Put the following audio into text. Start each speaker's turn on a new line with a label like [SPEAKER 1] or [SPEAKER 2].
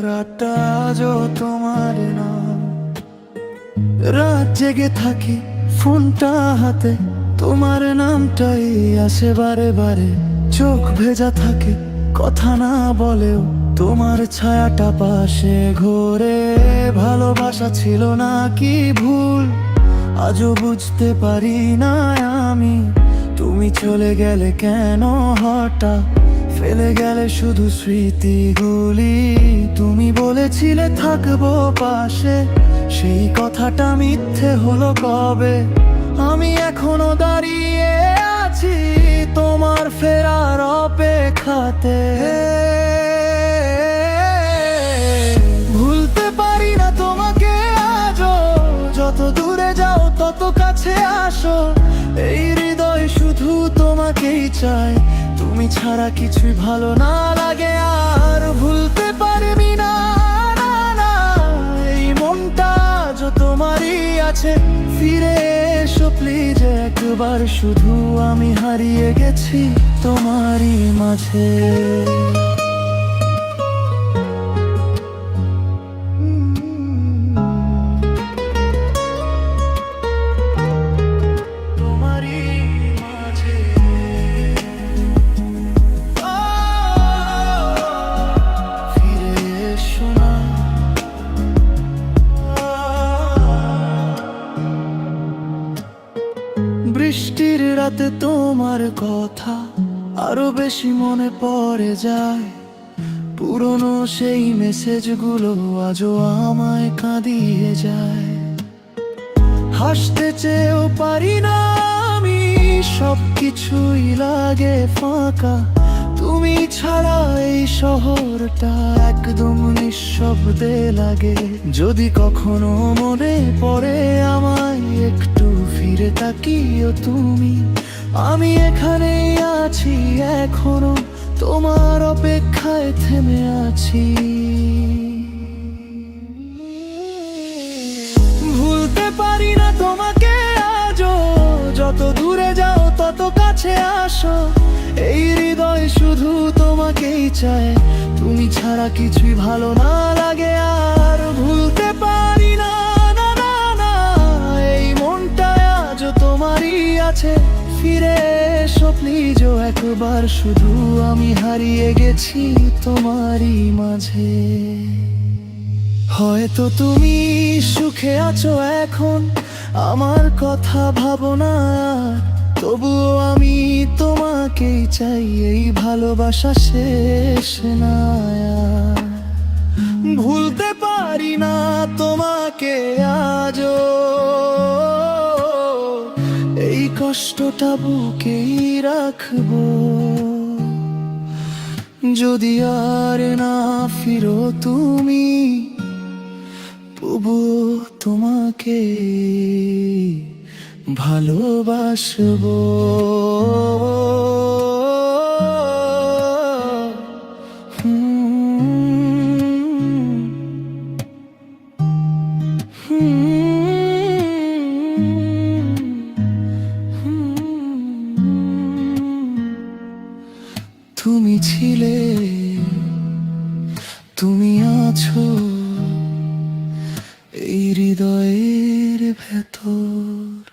[SPEAKER 1] রাতটা আজও তোমার নাম, রাত জেগে থাকি ফোনটা হাতে, তোমার নামটাই আসে বারে বারে। চোখ ভেজা থাকে কথা না বলেও, তোমার ছায়াটা পাশে ঘোরে। ভালোবাসা ছিল না কি ভুল, আজও বুঝতে পারি না আমি। তুমি চলে গেলে কেন হঠাৎ, ফেলে গেলে শুধু স্মৃতিগুলি। তুমি বলেছিলে থাকবো পাশে, সেই কথাটা মিথ্যে হলো কবে। আমি এখনো দাঁড়িয়ে আছি তোমার ফেরার অপেক্ষাতে। ভুলতে পারি না তোমাকে আজও, যত দূরে যাও তত কাছে আসো। এই হৃদয় শুধু তোমাকেই চায়, তুমি ছাড়া কিছুই ভালো না লাগে আর। ভুলতে পারবি না, না, না, এই মনটা আজ তোমারই আছে। ফিরে এসো প্লিজ একবার, শুধু আমি হারিয়ে গেছি তোমারই মাঝে। বৃষ্টির রাতে তোমার কথা আরো বেশি মনে পড়ে যায়। পুরনো সেই মেসেজগুলো আজও আমায় কাঁদিয়ে যায়। হাসতে চেয়েও পারি না আমি, সবকিছুই লাগে ফাঁকা। তুমি ছাড়া এই শহরটা একদম নিঃশব্দে লাগে। যদি কখনো মনে পড়ে আমায়, একটু ফিরে তাকিও তুমি। আমি এখানেই আছি এখনো, তোমার অপেক্ষায় থেমে আছি। ভুলতে পারি না তোমাকে আজও, যত দূরে যাও তত কাছে আসো। এই হৃদয় শুধু তোমাকেই চায়, তুমি ছাড়া কিছুই ভালো না লাগে আর। ভুলতে পারি না, না, না, না, এই মনটা আজও তোমারই আছে। ফিরে এসো প্লিজ একবার, শুধু আমি হারিয়ে গেছি তোমারই মাঝে। হয়তো তুমি সুখে আছো এখন, আমার কথা ভাবো না আর। তবুও আমি তোমাকেই চাই, এই ভালোবাসা শেষ না আর। ভুলতে পারি না তোমাকে আজও, এই কষ্টটা বুকেই রাখবো। যদি আর না ফিরো তুমি, তবুও তোমাকে ভালোবাসবো। তুমি ছিলে, তুমি আছো এই হৃদয়ের ভেতর।